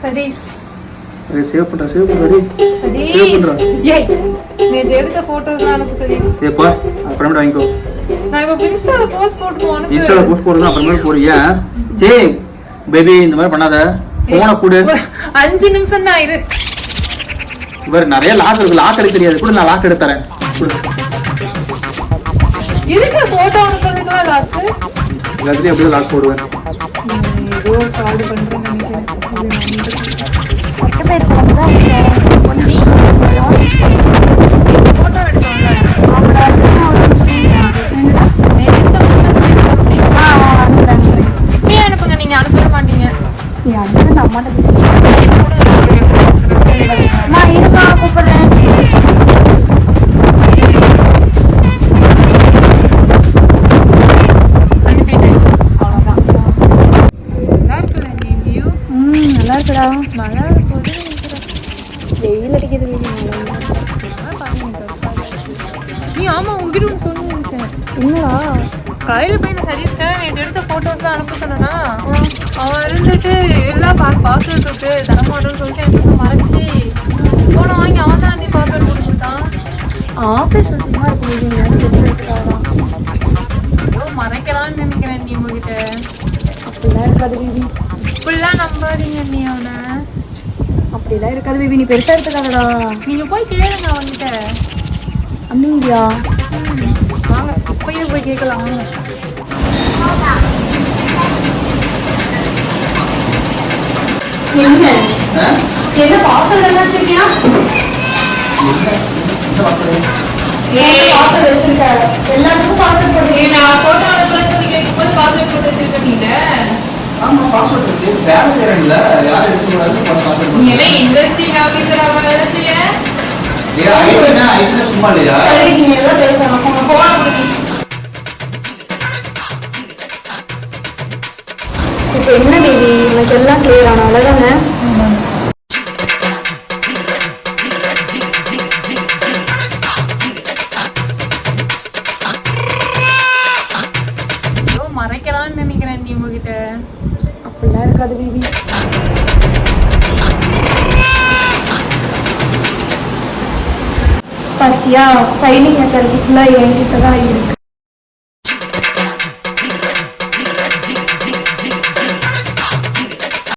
சரி சேவ் பண்றா சேவ் பண்றா சரி சேவ் பண்றா. ஏய் நீ எடுத்த போட்டோஸ் அனுப்பு சரி. ஏப்பா அப்புறமேட்டு வாங்கிக்கோ. நான் இப்ப இன்ஸ்டால போஸ்ட் போட்டு அனுப்பு. இன்ஸ்டால போஸ்ட் போடுறதா அப்புறமேட்டு போறியா? ஜெய் பேபி இந்த மாதிரி பண்ணாத. போனை கொடு. 5 நிமிஷம் தான் இரு. இவர் நிறைய லாக் இருக்கு. லாக் எடுக்க தெரியாது கூட. நான் லாக் எடுத்து தரேன். இதுக்கு போட்டோ அனுப்புறதுக்குலாம் லாக் எல்லாத்துலயும் அப்படியே லாக் போடுவேன். ஏதோ கார்டு பண்றேன்னு நினைக்கிறேன். பேர் போனதா நீ போட்டோ எடுத்தோம்ல இப்பயே அனுப்புங்க. நீங்க அனுப்பவே மாட்டீங்க. அம்மாட்ட இருப்பா கூப்பிடுறேன். நல்லா இருக்குடா. மழை போது வெயில் அடிக்கிறது நீ ஆமா உங்ககிட்ட ஒன்று சொன்னேன். என்னடா காலையில் போய் நான் சஜஸ்டேன் இது எடுத்த ஃபோட்டோஸ்லாம் அனுப்ப சொன்னா அவன் இருந்துட்டு எல்லாம் பாஸ்வேர்ட் இருக்கு தரமாட்டோன்னு சொல்லிட்டு எனக்கு மறைச்சி போன வாங்கி அவன் தான் நீ பாஸ்வேர்ட் கொடுத்துட்டான். ஆஃபீஸ் விஷயமா இருக்கும். ஏதோ மறைக்கலாம்னு நினைக்கிறேன். நீ உங்ககிட்ட அப்படிலாம் இருக்காது பேபி. இப்படிலாம் நம்பாதீங்க நீ அவனை. அப்படிலாம் இருக்காது பேபி. நீ பெருசா எடுத்துக்காதடா. நீங்கள் போய் கேளுங்க அவன்கிட்ட. அப்படிங்கிறியா? வாங்க இப்பயே போய் கேட்கலாம் வாங்க. என்ன பாசல் எல்லாம் வச்சிருக்கியா? பாசல் வச்சிருக்க. எல்லாத்துக்கும் பாசல் போட்டு நான் ஃபோட்டோ அனுப்புறேன்னு சொல்லி கேட்கும்போது பாஸ்வேர்ட் போட்டு வச்சிருக்கீங்க. ஆமா பாஸ்வேர்ட் இருக்கு. வேலை செய்யறேன்ல யாரும் எடுத்து கூடாது. பாஸ்வேர்ட் நீ எல்லாம் இன்வெஸ்டிங் ஆஃபீஸர் ஆக வேலை செய்ய. ஏன் ஐடினா ஐடினா சும்மா இல்லையா? சரி நீங்க ஏதோ பேசணும். உங்க போன கொடுங்க. இப்போ என்ன பேபி எனக்கு எல்லாம் கிளியர் ஆன அவ்வளோதானே? ஏதோ மறைக்கலாம்னு நினைக்கிறேன் நீ உங்ககிட்ட. அப்படிலாம் இருக்காது பேபி. பாத்தியா சைனிங் அக்கறைக்கு ஃபுல்லாக என்கிட்ட தான் இருக்கு.